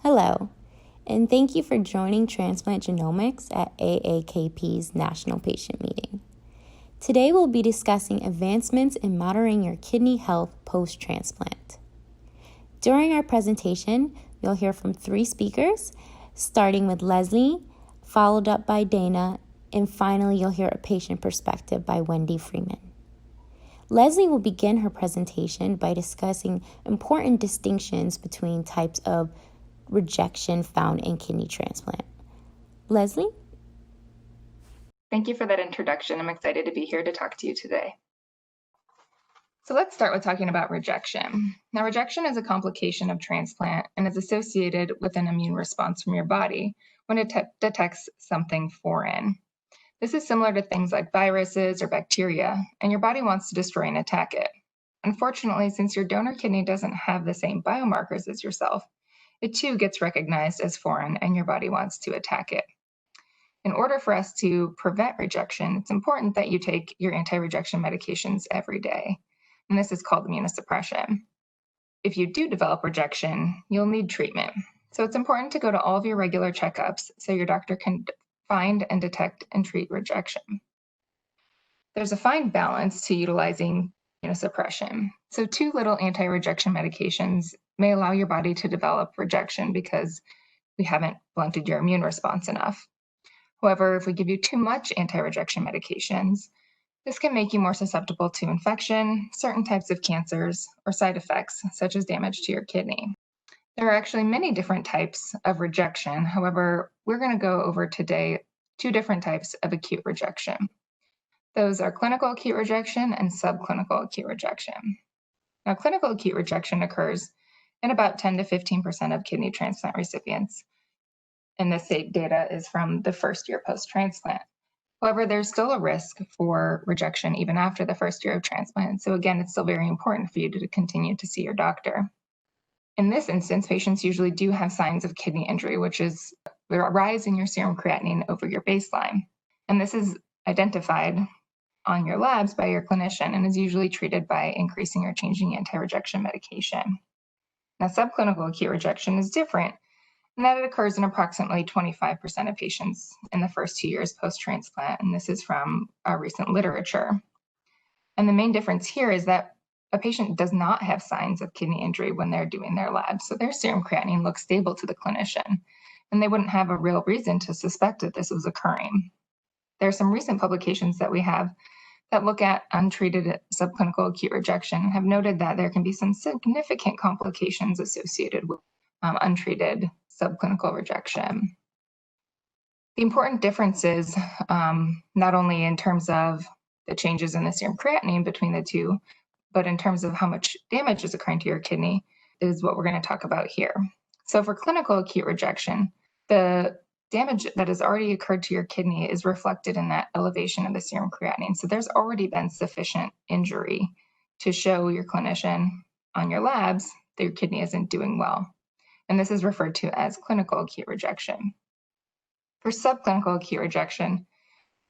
Hello, and thank you for joining Transplant Genomics at AAKP's National Patient Meeting. Today we'll be discussing advancements in monitoring your kidney health post-transplant. During our presentation, you'll hear from 3 speakers, starting with Leslie, followed up by Dana, and finally you'll hear a patient perspective by Wendy Freeman. Leslie will begin her presentation by discussing important distinctions between types of rejection found in kidney transplant. Leslie? Thank you for that introduction. I'm excited to be here to talk to you today. So let's start with talking about rejection. Now, rejection is a complication of transplant and is associated with an immune response from your body when it detects something foreign. This is similar to things like viruses or bacteria, and your body wants to destroy and attack it. Unfortunately, since your donor kidney doesn't have the same biomarkers as yourself, it too gets recognized as foreign and your body wants to attack it. In order for us to prevent rejection, it's important that you take your anti-rejection medications every day, and this is called immunosuppression. If you do develop rejection, you'll need treatment. So it's important to go to all of your regular checkups so your doctor can find and detect and treat rejection. There's a fine balance to utilizing immunosuppression. So too little anti-rejection medications may allow your body to develop rejection because we haven't blunted your immune response enough. However, if we give you too much anti-rejection medications, this can make you more susceptible to infection, certain types of cancers, or side effects, such as damage to your kidney. There are actually many different types of rejection. However, we're going to go over today 2 different types of acute rejection. Those are clinical acute rejection and subclinical acute rejection. Now, clinical acute rejection occurs in about 10 to 15% of kidney transplant recipients. And this data is from the first year post-transplant. However, there's still a risk for rejection even after the first year of transplant. So again, it's still very important for you to continue to see your doctor. In this instance, patients usually do have signs of kidney injury, which is a rise in your serum creatinine over your baseline. And this is identified on your labs by your clinician and is usually treated by increasing or changing anti-rejection medication. Now, subclinical acute rejection is different, and that it occurs in approximately 25% of patients in the first 2 years post-transplant, and this is from recent literature. And the main difference here is that a patient does not have signs of kidney injury when they're doing their labs, so their serum creatinine looks stable to the clinician, and they wouldn't have a real reason to suspect that this was occurring. There are some recent publications that we have that look at untreated subclinical acute rejection and have noted that there can be some significant complications associated with untreated subclinical rejection. The important difference is not only in terms of the changes in the serum creatinine between the two, but in terms of how much damage is occurring to your kidney is what we're going to talk about here. So for clinical acute rejection, the damage that has already occurred to your kidney is reflected in that elevation of the serum creatinine. So there's already been sufficient injury to show your clinician on your labs that your kidney isn't doing well. And this is referred to as clinical acute rejection. For subclinical acute rejection,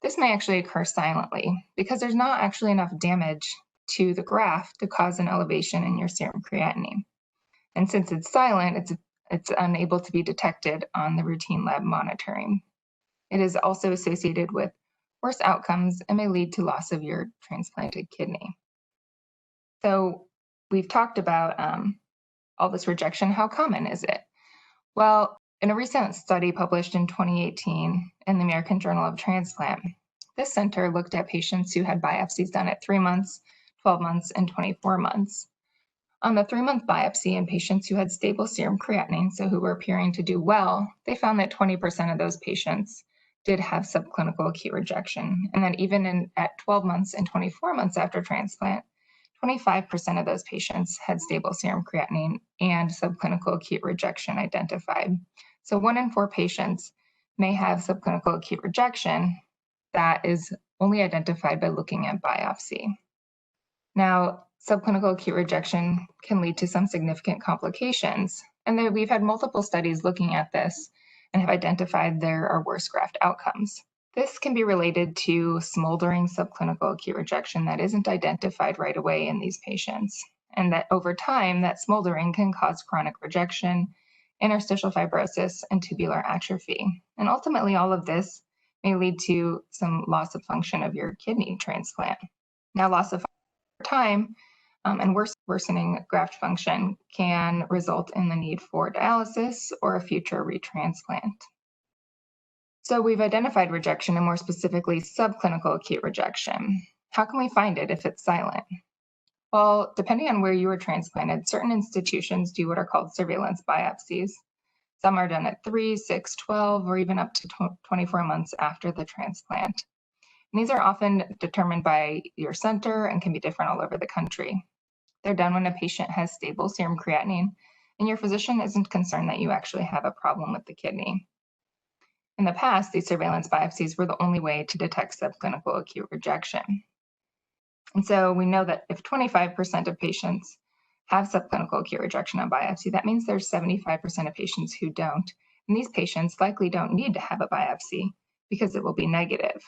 this may actually occur silently because there's not actually enough damage to the graft to cause an elevation in your serum creatinine. And since it's silent, it's unable to be detected on the routine lab monitoring. It is also associated with worse outcomes and may lead to loss of your transplanted kidney. So we've talked about all this rejection. How common is it? Well, in a recent study published in 2018 in the American Journal of Transplant, this center looked at patients who had biopsies done at 3 months, 12 months, and 24 months. On the 3-month biopsy in patients who had stable serum creatinine, so who were appearing to do well, they found that 20% of those patients did have subclinical acute rejection, and that even at 12 months and 24 months after transplant, 25% of those patients had stable serum creatinine and subclinical acute rejection identified. So 1 in 4 patients may have subclinical acute rejection that is only identified by looking at biopsy. Now, subclinical acute rejection can lead to some significant complications, and we've had multiple studies looking at this and have identified there are worse graft outcomes. This can be related to smoldering subclinical acute rejection that isn't identified right away in these patients, and that over time, that smoldering can cause chronic rejection interstitial fibrosis, and tubular atrophy. And ultimately, all of this may lead to some loss of function of your kidney transplant. Now, loss of time and worsening graft function can result in the need for dialysis or a future retransplant. So we've identified rejection, and more specifically, subclinical acute rejection. How can we find it if it's silent? Well, depending on where you were transplanted, certain institutions do what are called surveillance biopsies. Some are done at 3, 6, 12, or even up to 24 months after the transplant. And these are often determined by your center and can be different all over the country. They're done when a patient has stable serum creatinine and your physician isn't concerned that you actually have a problem with the kidney. In the past, these surveillance biopsies were the only way to detect subclinical acute rejection. And so we know that if 25% of patients have subclinical acute rejection on biopsy, that means there's 75% of patients who don't. And these patients likely don't need to have a biopsy because it will be negative.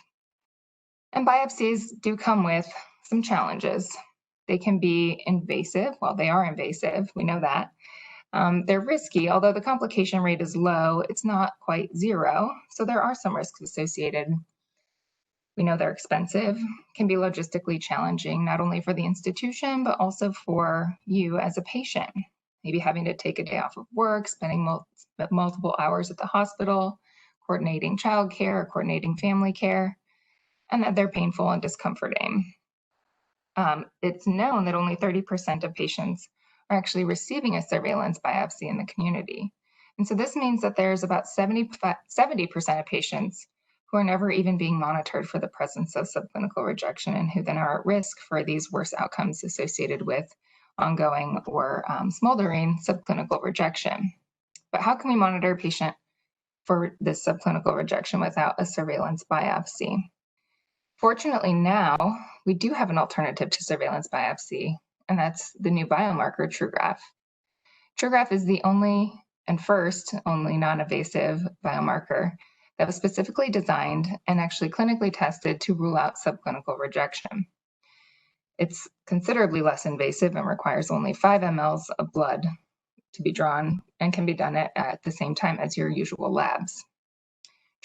And biopsies do come with some challenges. They can be invasive. Well, they are invasive, we know that. They're risky, although the complication rate is low, it's not quite zero. So there are some risks associated. We know they're expensive, can be logistically challenging, not only for the institution, but also for you as a patient. Maybe having to take a day off of work, spending multiple hours at the hospital, coordinating childcare, coordinating family care, and that they're painful and discomforting. It's known that only 30% of patients are actually receiving a surveillance biopsy in the community. And so this means that there's about 70% of patients who are never even being monitored for the presence of subclinical rejection and who then are at risk for these worse outcomes associated with ongoing or smoldering subclinical rejection. But how can we monitor a patient for this subclinical rejection without a surveillance biopsy? Fortunately, now we do have an alternative to surveillance biopsy, and that's the new biomarker TrueGraph. TrueGraph is the only non-invasive biomarker that was specifically designed and actually clinically tested to rule out subclinical rejection. It's considerably less invasive and requires only 5 mL of blood to be drawn and can be done at the same time as your usual labs.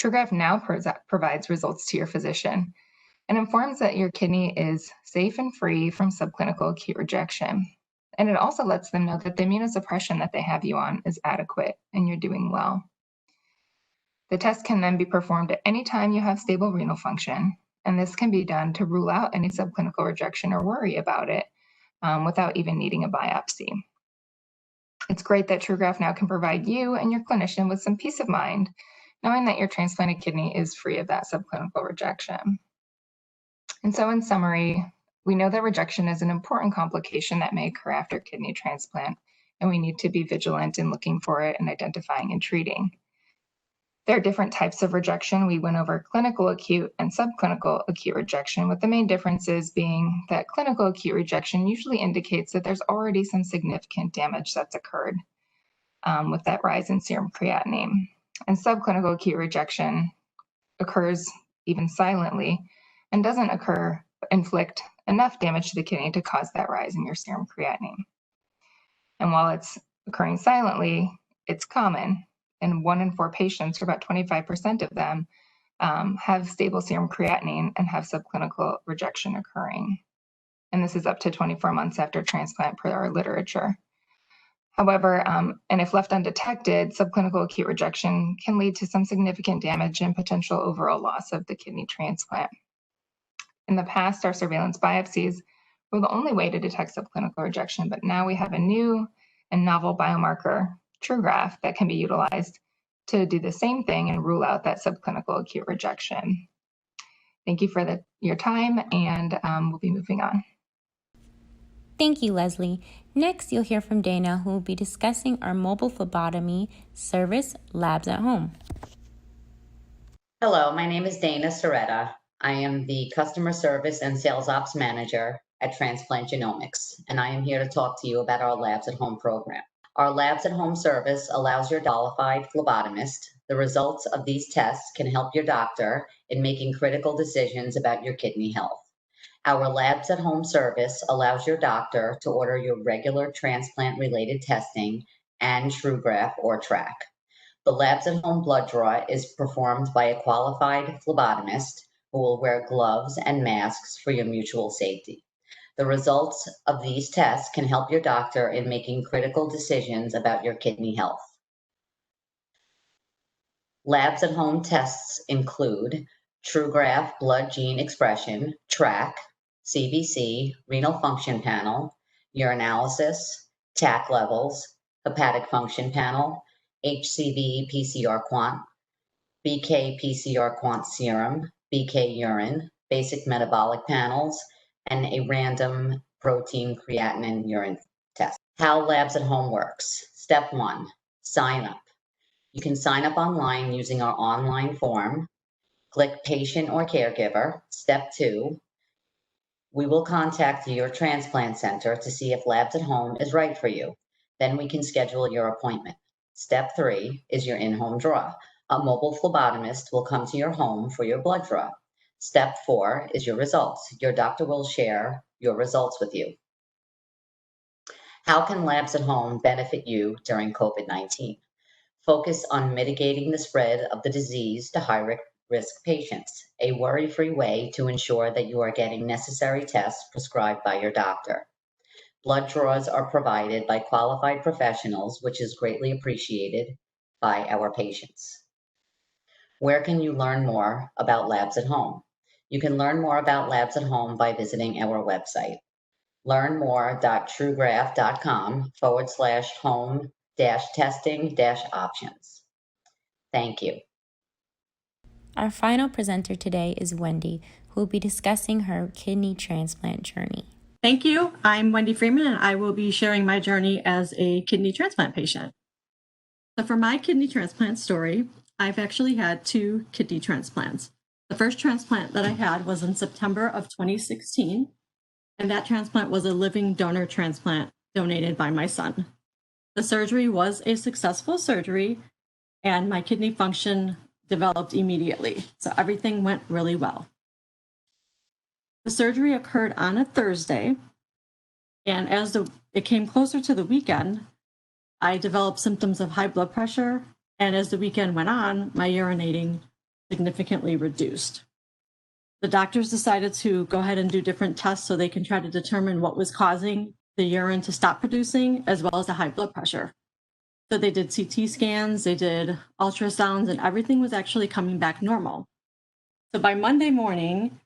TrueGraph now provides results to your physician and informs that your kidney is safe and free from subclinical acute rejection. And it also lets them know that the immunosuppression that they have you on is adequate and you're doing well. The test can then be performed at any time you have stable renal function, and this can be done to rule out any subclinical rejection or worry about it without even needing a biopsy. It's great that TrueGraph now can provide you and your clinician with some peace of mind, knowing that your transplanted kidney is free of that subclinical rejection. And so in summary, we know that rejection is an important complication that may occur after kidney transplant, and we need to be vigilant in looking for it and identifying and treating. There are different types of rejection. We went over clinical acute and subclinical acute rejection, with the main differences being that clinical acute rejection usually indicates that there's already some significant damage that's occurred with that rise in serum creatinine. And subclinical acute rejection occurs even silently and doesn't inflict enough damage to the kidney to cause that rise in your serum creatinine. And while it's occurring silently, it's common. And 1 in 4 patients, or about 25% of them, have stable serum creatinine and have subclinical rejection occurring. And this is up to 24 months after transplant per our literature. However, and if left undetected, subclinical acute rejection can lead to some significant damage and potential overall loss of the kidney transplant. In the past, our surveillance biopsies were the only way to detect subclinical rejection, but now we have a new and novel biomarker, TrueGraph, that can be utilized to do the same thing and rule out that subclinical acute rejection. Thank you for your time, and we'll be moving on. Thank you, Leslie. Next, you'll hear from Dana, who will be discussing our mobile phlebotomy service, Labs at Home. Hello, my name is Dana Soretta. I am the Customer Service and Sales Ops Manager at Transplant Genomics, and I am here to talk to you about our Labs at Home program. Our Labs at Home service allows your qualified phlebotomist. The results of these tests can help your doctor in making critical decisions about your kidney health. Our Labs at Home service allows your doctor to order your regular transplant-related testing and TrueGraph or track. The labs at home blood draw is performed by a qualified phlebotomist who will wear gloves and masks for your mutual safety. The results of these tests can help your doctor in making critical decisions about your kidney health. Labs at home tests include TrueGraph blood gene expression, track, CBC, renal function panel, urinalysis, TAC levels, hepatic function panel, HCV PCR quant, BK PCR quant serum, BK urine, basic metabolic panels, and a random protein creatinine urine test. How Labs at Home works. Step 1, sign up. You can sign up online using our online form. Click patient or caregiver. Step 2, we will contact your transplant center to see if Labs at Home is right for you. Then we can schedule your appointment. Step 3 is your in-home draw. A mobile phlebotomist will come to your home for your blood draw. Step 4 is your results. Your doctor will share your results with you. How can Labs at Home benefit you during COVID-19? Focus on mitigating the spread of the disease to high-risk patients, a worry-free way to ensure that you are getting necessary tests prescribed by your doctor. Blood draws are provided by qualified professionals, which is greatly appreciated by our patients. Where can you learn more about Labs at Home? You can learn more about Labs at Home by visiting our website, learnmore.truegraph.com/home-testing-options. Thank you. Our final presenter today is Wendy, who will be discussing her kidney transplant journey. Thank you. I'm Wendy Freeman, and I will be sharing my journey as a kidney transplant patient. So for my kidney transplant story, I've actually had 2 kidney transplants. The first transplant that I had was in September of 2016, and that transplant was a living donor transplant donated by my son. The surgery was a successful surgery, and my kidney function developed immediately, so everything went really well. The surgery occurred on a Thursday, and as it came closer to the weekend, I developed symptoms of high blood pressure, and as the weekend went on, my urinating significantly reduced. The doctors decided to go ahead and do different tests so they can try to determine what was causing the urine to stop producing, as well as the high blood pressure. So they did CT scans, they did ultrasounds, and everything was actually coming back normal. So by Monday morning,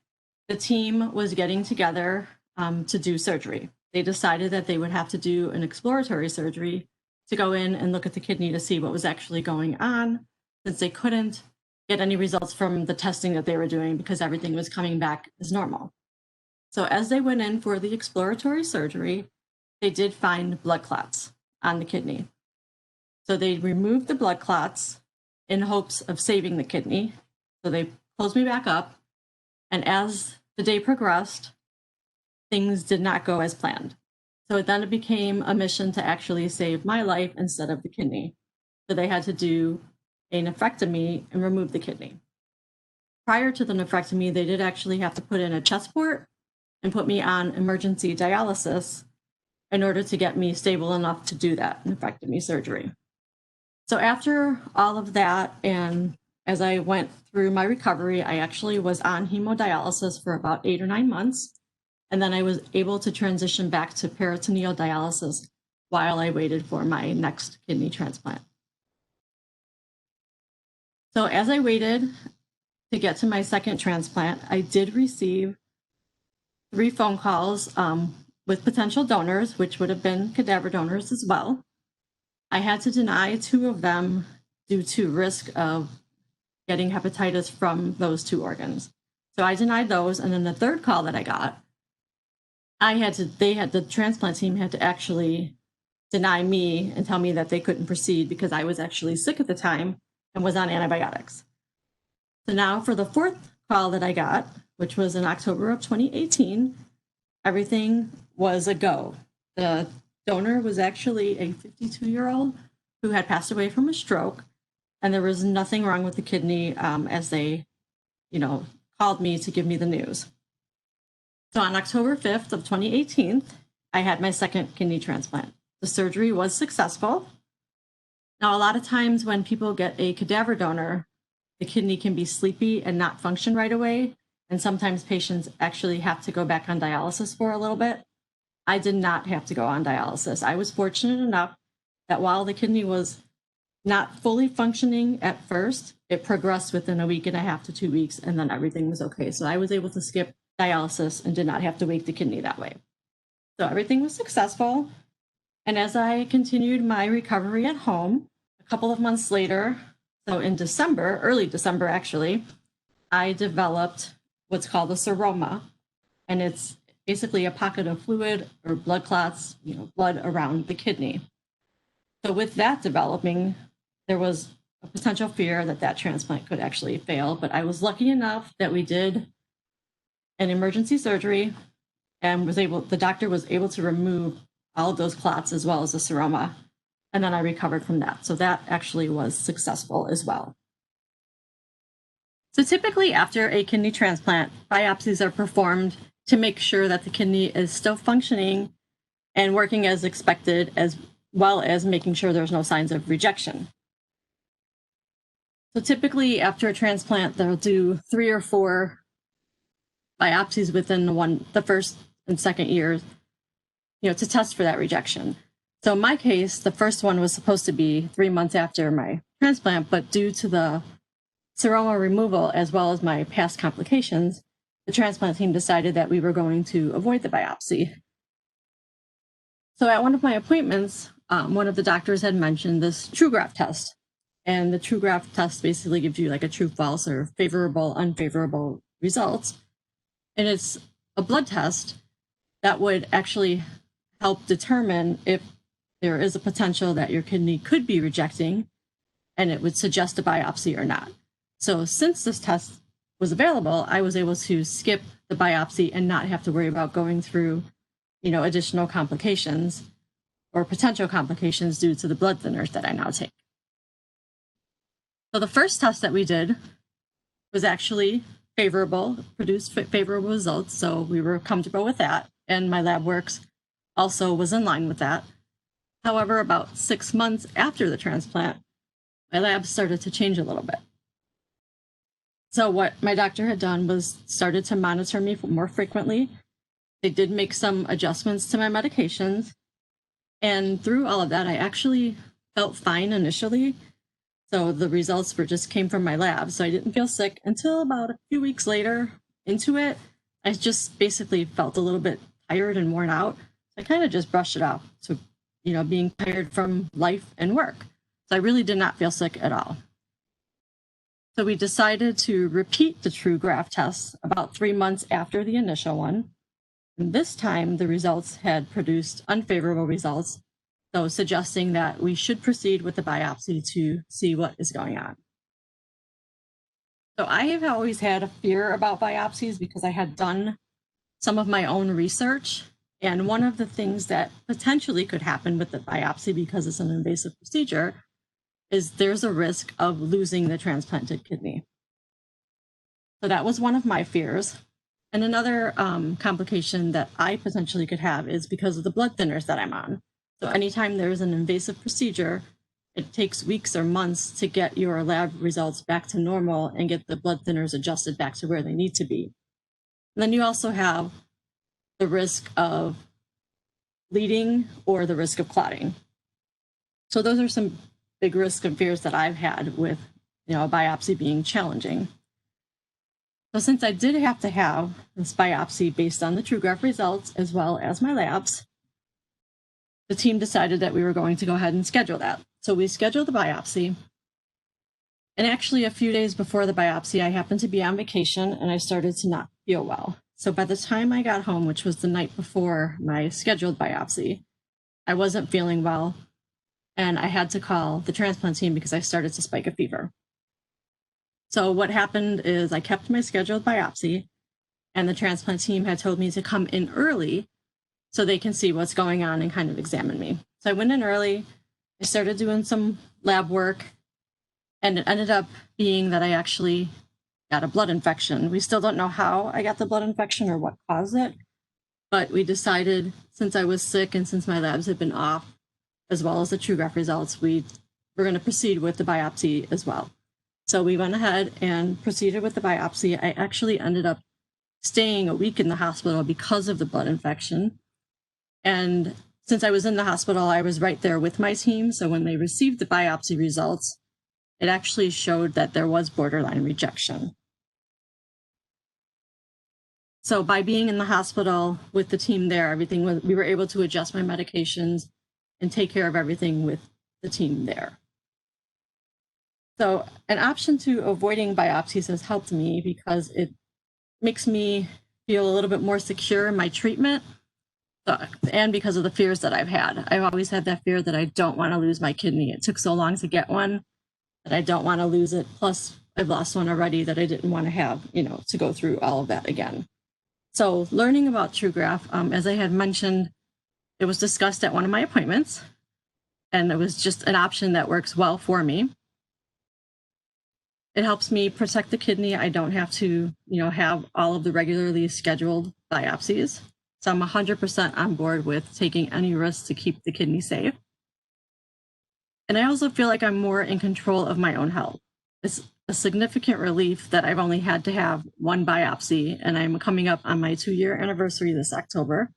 the team was getting together to do surgery. They decided that they would have to do an exploratory surgery to go in and look at the kidney to see what was actually going on, since they couldn't get any results from the testing that they were doing because everything was coming back as normal. So as they went in for the exploratory surgery, they did find blood clots on the kidney. So they removed the blood clots in hopes of saving the kidney. So they closed me back up. And as the day progressed, things did not go as planned. So then it became a mission to actually save my life instead of the kidney. So they had to do a nephrectomy and remove the kidney. Prior to the nephrectomy, they did actually have to put in a chest port and put me on emergency dialysis in order to get me stable enough to do that nephrectomy surgery. So after all of that, and as I went through my recovery, I actually was on hemodialysis for about 8 or 9 months. And then I was able to transition back to peritoneal dialysis while I waited for my next kidney transplant. So as I waited to get to my second transplant, I did receive 3 phone calls with potential donors, which would have been cadaver donors as well. I had to deny 2 of them due to risk of getting hepatitis from those 2 organs. So I denied those. And then the third call that I got, the transplant team had to actually deny me and tell me that they couldn't proceed because I was actually sick at the time and was on antibiotics. So now for the 4th call that I got, which was in October of 2018, everything was a go. The donor was actually a 52-year-old who had passed away from a stroke, and there was nothing wrong with the kidney as they, called me to give me the news. So on October 5th of 2018, I had my second kidney transplant. The surgery was successful. Now, a lot of times when people get a cadaver donor, the kidney can be sleepy and not function right away. And sometimes patients actually have to go back on dialysis for a little bit. I did not have to go on dialysis. I was fortunate enough that while the kidney was not fully functioning at first, it progressed within a week and a half to 2 weeks, and then everything was okay. So I was able to skip dialysis and did not have to wake the kidney that way. So everything was successful. And as I continued my recovery at home, a couple of months later, so in December, early December actually, I developed what's called a seroma. And it's basically a pocket of fluid or blood clots, blood around the kidney. So with that developing, there was a potential fear that that transplant could actually fail. But I was lucky enough that we did an emergency surgery and the doctor was able to remove all of those clots as well as the seroma. And then I recovered from that. So that actually was successful as well. So typically after a kidney transplant, biopsies are performed to make sure that the kidney is still functioning and working as expected, as well as making sure there's no signs of rejection. So typically after a transplant, they'll do 3 or 4 biopsies within the first and second years, to test for that rejection. So in my case, the first one was supposed to be 3 months after my transplant, but due to the seroma removal as well as my past complications, the transplant team decided that we were going to avoid the biopsy. So at one of my appointments, one of the doctors had mentioned this TrueGraph test. And the TrueGraph test basically gives you like a true, false, or favorable, unfavorable results. And it's a blood test that would actually help determine if there is a potential that your kidney could be rejecting, and it would suggest a biopsy or not. So since this test was available, I was able to skip the biopsy and not have to worry about going through, additional complications or potential complications due to the blood thinners that I now take. So the first test that we did was actually favorable, produced favorable results. So we were comfortable with that. And my lab works also was in line with that. However, about 6 months after the transplant, my lab started to change a little bit. So what my doctor had done was started to monitor me more frequently. They did make some adjustments to my medications. And through all of that, I actually felt fine initially. So the results just came from my lab. So I didn't feel sick until about a few weeks later into it. I just basically felt a little bit tired and worn out. I kind of just brushed it off to, being tired from life and work. So I really did not feel sick at all. So we decided to repeat the TrueGraph test about 3 months after the initial one. And this time the results had produced unfavorable results, so suggesting that we should proceed with the biopsy to see what is going on. So I have always had a fear about biopsies because I had done some of my own research. And one of the things that potentially could happen with the biopsy, because it's an invasive procedure, is there's a risk of losing the transplanted kidney. So that was one of my fears. And another complication that I potentially could have is because of the blood thinners that I'm on. So anytime there's an invasive procedure, it takes weeks or months to get your lab results back to normal and get the blood thinners adjusted back to where they need to be. And then you also have the risk of bleeding or the risk of clotting. So those are some big risks and fears that I've had with, a biopsy being challenging. So since I did have to have this biopsy based on the TrueGraph results as well as my labs, the team decided that we were going to go ahead and schedule that. So we scheduled the biopsy. And actually a few days before the biopsy, I happened to be on vacation and I started to not feel well. So by the time I got home, which was the night before my scheduled biopsy, I wasn't feeling well. And I had to call the transplant team because I started to spike a fever. So what happened is I kept my scheduled biopsy, and the transplant team had told me to come in early so they can see what's going on and kind of examine me. So I went in early, I started doing some lab work, and it ended up being that I actually got a blood infection. We still don't know how I got the blood infection or what caused it, but we decided, since I was sick and since my labs had been off, as well as the TrueGraph results, we we're going to proceed with the biopsy as well. So we went ahead and proceeded with the biopsy. I actually ended up staying a week in the hospital because of the blood infection. And since I was in the hospital, I was right there with my team. So when they received the biopsy results, it actually showed that there was borderline rejection. So by being in the hospital with the team there, we were able to adjust my medications and take care of everything with the team there. So an option to avoiding biopsies has helped me because it makes me feel a little bit more secure in my treatment, and because of the fears that I've had. I've always had that fear that I don't want to lose my kidney. It took so long to get one that I don't want to lose it. Plus, I've lost one already that I didn't want to have, to go through all of that again. So learning about TrueGraf, as I had mentioned, it was discussed at one of my appointments, and it was just an option that works well for me. It helps me protect the kidney. I don't have to, have all of the regularly scheduled biopsies. So I'm 100% on board with taking any risks to keep the kidney safe. And I also feel like I'm more in control of my own health. It's a significant relief that I've only had to have one biopsy, and I'm coming up on my 2-year anniversary this October.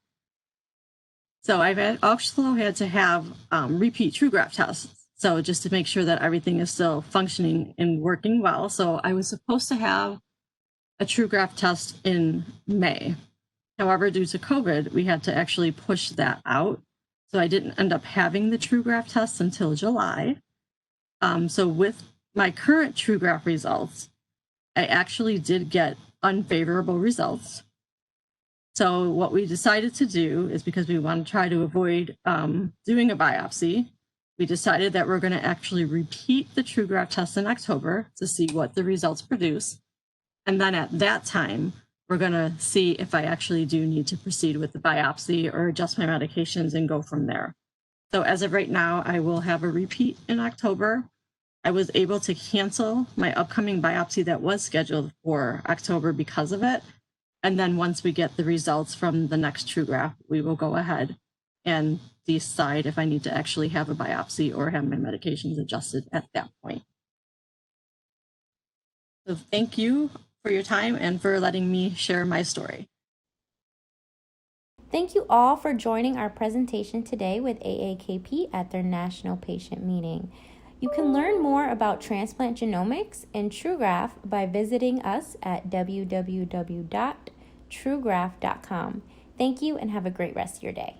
So I've also had to have repeat TrueGraf tests. So just to make sure that everything is still functioning and working well. So I was supposed to have a TrueGraf test in May. However, due to COVID, we had to actually push that out. So I didn't end up having the TrueGraf test until July. So with my current TrueGraf results, I actually did get unfavorable results. So what we decided to do is, because we want to try to avoid doing a biopsy, we decided that we're going to actually repeat the TrueGraf test in October to see what the results produce. And then at that time, we're going to see if I actually do need to proceed with the biopsy or adjust my medications and go from there. So as of right now, I will have a repeat in October. I was able to cancel my upcoming biopsy that was scheduled for October because of it. And then once we get the results from the next TrueGraf, we will go ahead and decide if I need to actually have a biopsy or have my medications adjusted at that point. So thank you for your time and for letting me share my story. Thank you all for joining our presentation today with AAKP at their National Patient Meeting. You can learn more about transplant genomics and TrueGraf by visiting us at www.truegraf.com. Thank you and have a great rest of your day.